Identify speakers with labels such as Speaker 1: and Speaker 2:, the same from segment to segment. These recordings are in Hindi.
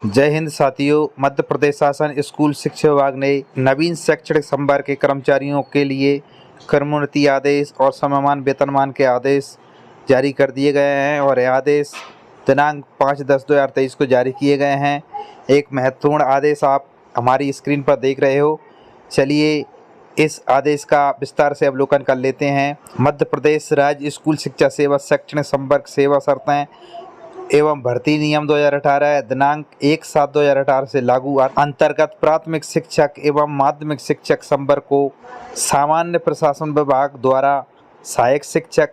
Speaker 1: जय हिंद साथियों। मध्य प्रदेश शासन स्कूल शिक्षा विभाग ने नवीन शैक्षणिक संवर्ग के कर्मचारियों के लिए क्रमोन्नति आदेश और समयमान वेतनमान के आदेश जारी कर दिए गए हैं और यह आदेश दिनांक 5/10/2023 को जारी किए गए हैं। एक महत्वपूर्ण आदेश आप हमारी स्क्रीन पर देख रहे हो। चलिए इस आदेश का विस्तार से अवलोकन कर लेते हैं। मध्य प्रदेश राज्य स्कूल शिक्षा सेवा शैक्षणिक संवर्ग सेवा शर्तें एवं भर्ती नियम 2018 दिनांक 1/7/2018 से लागू अंतर्गत प्राथमिक शिक्षक एवं माध्यमिक शिक्षक संवर्ग को सामान्य प्रशासन विभाग द्वारा सहायक शिक्षक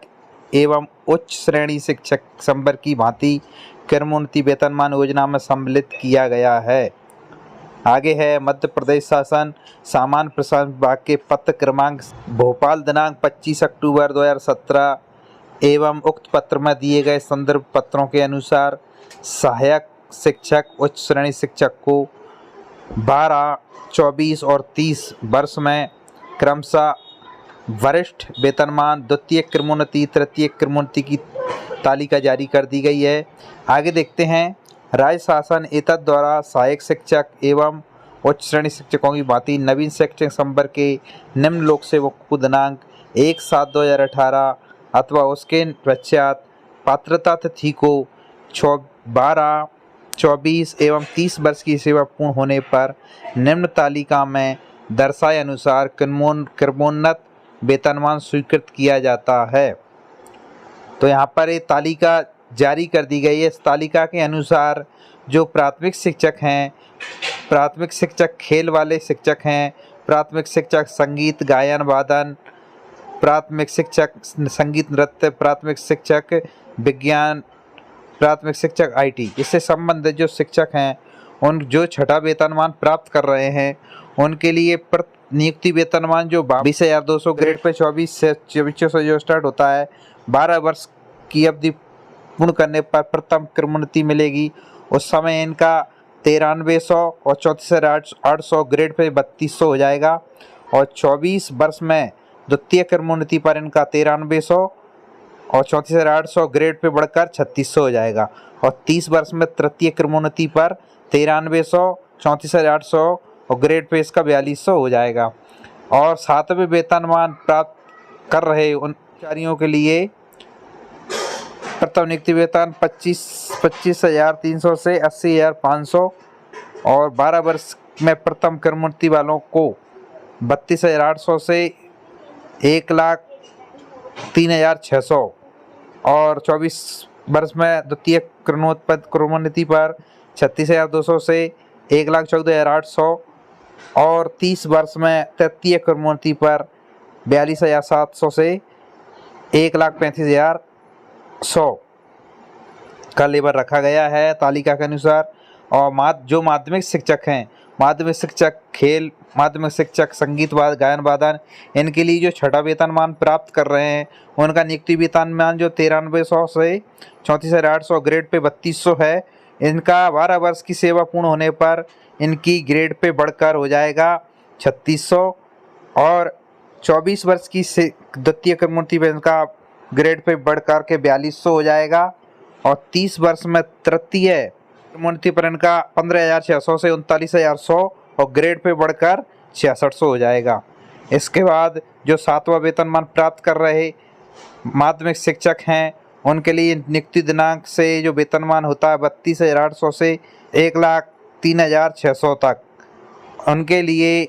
Speaker 1: एवं उच्च श्रेणी शिक्षक संवर्ग की भांति क्रमोन्नति वेतनमान योजना में सम्मिलित किया गया है। आगे है मध्य प्रदेश शासन सामान्य प्रशासन विभाग के पत्र क्रमांक भोपाल दिनांक 25 अक्टूबर 2017 एवं उक्त पत्र में दिए गए संदर्भ पत्रों के अनुसार सहायक शिक्षक उच्च श्रेणी शिक्षक को 12, 24 और 30 वर्ष में क्रमशः वरिष्ठ वेतनमान, द्वितीय क्रमोन्नति, तृतीय क्रमोन्नति की तालिका जारी कर दी गई है। आगे देखते हैं। राज्य शासन एतद द्वारा सहायक शिक्षक एवं उच्च श्रेणी शिक्षकों की भांति नवीन शैक्षणिक संवर्ग के निम्न लोक सेवकों को दिनांक 1/7/2018 अथवा उसके पश्चात पात्रता तिथि को 12, 24 एवं 30 वर्ष की सेवा पूर्ण होने पर निम्न तालिका में दर्शाए अनुसार क्रमोन्नत वेतनमान स्वीकृत किया जाता है। तो यहाँ पर ये तालिका जारी कर दी गई है। इस तालिका के अनुसार जो प्राथमिक शिक्षक हैं, प्राथमिक शिक्षक खेल वाले शिक्षक हैं, प्राथमिक शिक्षक संगीत गायन वादन, प्राथमिक शिक्षक संगीत नृत्य, प्राथमिक शिक्षक विज्ञान, प्राथमिक शिक्षक IT, इससे संबंधित जो शिक्षक हैं उन जो छठा वेतनमान प्राप्त कर रहे हैं उनके लिए नियुक्ति वेतनमान जो 22,200 ग्रेड पे 24 से 24 से जो स्टार्ट होता है, 12 वर्ष की अवधि पूर्ण करने पर प्रथम क्रमोन्नति मिलेगी। उस समय इनका 9300 और 34,800 ग्रेड पे 3200 हो जाएगा और 24 वर्ष में द्वितीय क्रमोन्नति पर इनका 9300 और 34,800 ग्रेड पे बढ़कर 3600 हो जाएगा और 30 वर्ष में तृतीय क्रमोन्नति पर 9300, 34,800 और ग्रेड पे इसका 4200 हो जाएगा। और सातवें वेतनमान प्राप्त कर रहे उन कर्मचारियों के लिए प्रथम नियुक्ति वेतन 25,300 से 80,500 और 12 वर्ष में प्रथम क्रमोन्नति वालों को 32,800 से 1,03,600 और 24 वर्ष में द्वितीय क्रमोन्नति पर 36,200 से 1,14,800 और 30 वर्ष में तृतीय क्रमोन्नति पर 42,700 से 1,35,100 का लेबर रखा गया है तालिका के अनुसार। और जो माध्यमिक शिक्षक हैं, माध्यमिक शिक्षक खेल, माध्यमिक शिक्षक संगीत गायन वादन, इनके लिए जो छठा वेतनमान प्राप्त कर रहे हैं उनका नियुक्ति वेतनमान जो 9300 से 34,800 ग्रेड पे 3200 है, इनका 12 वर्ष की सेवा पूर्ण होने पर इनकी ग्रेड पे बढ़कर हो जाएगा 3600 और 24 वर्ष की द्वितीय क्रमोन्नति में इनका ग्रेड पे बढ़कर के 4200 हो जाएगा और 30 वर्ष में तृतीय क्रमोन्नति पर इनका 15,600 से 39,100 और ग्रेड पे बढ़कर 6600 हो जाएगा। इसके बाद जो सातवां वेतनमान प्राप्त कर रहे माध्यमिक शिक्षक हैं उनके लिए नियुक्ति दिनांक से जो वेतनमान होता है 32,800 से 1,03,600 तक, उनके लिए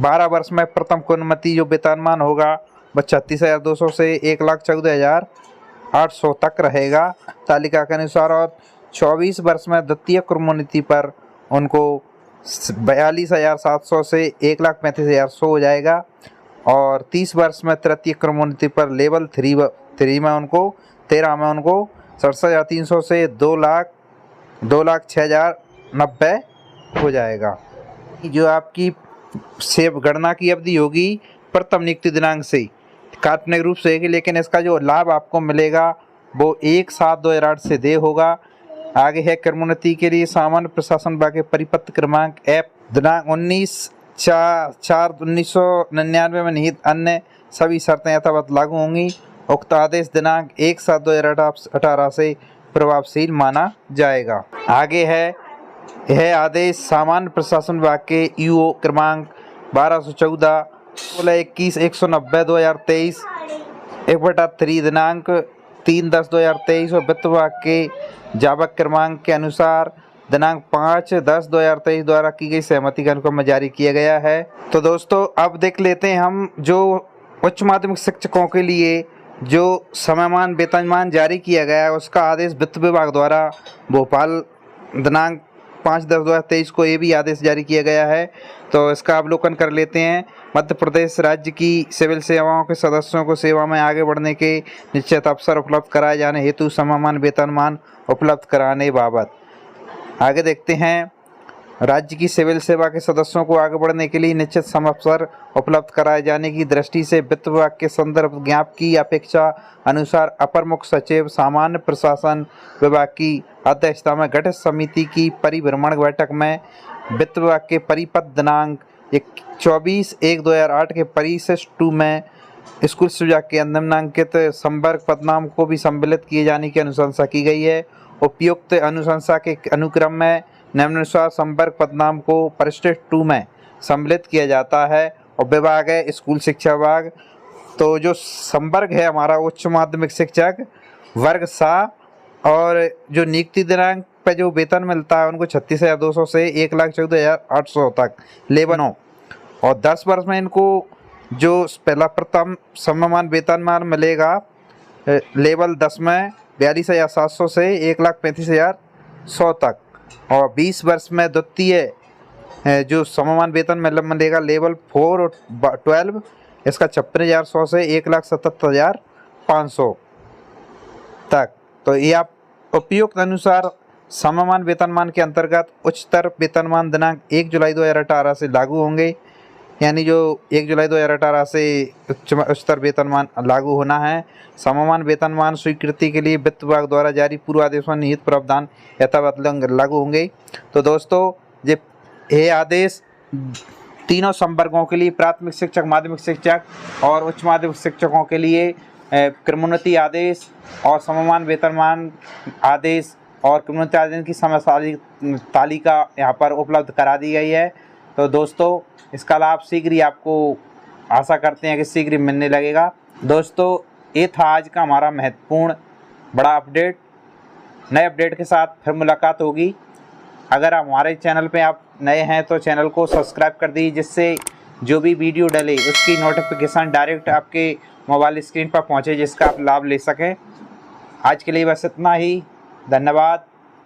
Speaker 1: 12 वर्ष में प्रथम क्रमोन्नति जो वेतनमान होगा वह 36,200 से 1,14,800 तक रहेगा तालिका के अनुसार और 24 वर्ष में द्वितीय क्रमोन्नति पर उनको 42,700 से 1,35,100 हो जाएगा और 30 वर्ष में तृतीय क्रमोन्नति पर लेवल 3 में उनको 13 में उनको 67,300 से 2,06,090 हो जाएगा। जो आपकी सेव गणना की अवधि होगी प्रथम नियुक्ति दिनांक से काल्पनिक रूप से, लेकिन इसका जो लाभ आपको मिलेगा वो 1/7/2008 से देय होगा। आगे है क्रमोन्नति के लिए सामान्य प्रशासन विभाग के परिपत्र क्रमांक F दिनांक 19/4/1999 में निहित अन्य सभी शर्तें यथावत लागू होंगी। उक्त आदेश दिनांक 1/7/2018 से प्रभावशील माना जाएगा। आगे है यह आदेश सामान्य प्रशासन विभाग के ईओ क्रमांक 1214 1621/190/2023 1/3 दिनांक 3/10/2023 और वित्त विभाग के जावक क्रमांक के अनुसार दिनांक 5/10/2023 द्वारा की गई सहमति के अनुक्रम में जारी किया गया है। तो दोस्तों अब देख लेते हैं हम जो उच्च माध्यमिक शिक्षकों के लिए जो समयमान वेतनमान जारी किया गया है उसका आदेश वित्त विभाग द्वारा भोपाल दिनांक 5/10/2023 को ये भी आदेश जारी किया गया है। तो इसका अवलोकन कर लेते हैं। मध्य प्रदेश राज्य की सिविल सेवाओं के सदस्यों को सेवा में आगे बढ़ने के निश्चित अवसर उपलब्ध कराए जाने हेतु समयमान वेतनमान उपलब्ध कराने बाबत आगे देखते हैं। राज्य की सिविल सेवा के सदस्यों को आगे बढ़ने के लिए निश्चित अवसर उपलब्ध कराए जाने की दृष्टि से वित्त विभाग के संदर्भ ज्ञापन की अपेक्षा अनुसार अपर मुख्य सचिव सामान्य प्रशासन विभाग की अध्यक्षता में गठित समिति की परिभ्रमण बैठक में वित्त विभाग के परिपत्र दिनांक 24/1/2008 के परिशिष्ट 2 में स्कूल विभाग के निम्नांकित संपर्क पदनाम को भी सम्मिलित किए जाने की अनुशंसा की गई है। उपयुक्त अनुशंसा के अनुक्रम में निम्नानुसार संपर्क पदनाम को परिशिष्ट 2 में सम्मिलित किया जाता है और विभाग है स्कूल शिक्षा विभाग। तो जो संवर्ग है हमारा उच्च माध्यमिक शिक्षक वर्ग सा और जो नियुक्ति दिनांक पे जो वेतन मिलता है उनको 36,200 से 1,14,800 तक लेवल 9 और 10 वर्ष में इनको जो पहला प्रथम समयमान वेतनमान मिलेगा लेवल 10 में 42,700 से 1,35,100 तक और 20 वर्ष में द्वितीय जो समयमान वेतन मिलेगा लेवल 4 और 12 इसका 56,100 से 1,77,500 तक। तो ये आप उपयुक्त अनुसार समयमान वेतनमान के अंतर्गत उच्चतर वेतनमान दिनांक 1 जुलाई 2018 से लागू होंगे। यानी जो 1 जुलाई 2018 से उच्चतर वेतनमान लागू होना है। समयमान वेतनमान स्वीकृति के लिए वित्त विभाग द्वारा जारी पूर्व आदेश में निहित प्रावधान यथावत लागू होंगे। तो दोस्तों ये आदेश तीनों संवर्गों के लिए प्राथमिक शिक्षक, माध्यमिक शिक्षक और उच्च माध्यमिक शिक्षकों के लिए क्रमोन्नति आदेश और समयमान वेतनमान आदेश और क्रमोन्नति आदेश की समय तालिका यहाँ पर उपलब्ध करा दी गई है। तो दोस्तों इसका लाभ शीघ्र ही आपको आशा करते हैं कि शीघ्र मिलने लगेगा। दोस्तों ये था आज का हमारा महत्वपूर्ण बड़ा अपडेट। नए अपडेट के साथ फिर मुलाकात होगी। अगर हमारे चैनल पे आप नए हैं तो चैनल को सब्सक्राइब कर दीजिए जिससे जो भी वीडियो डले उसकी नोटिफिकेशन डायरेक्ट आपके मोबाइल स्क्रीन पर पहुंचे जिसका आप लाभ ले सकें। आज के लिए बस इतना ही। धन्यवाद।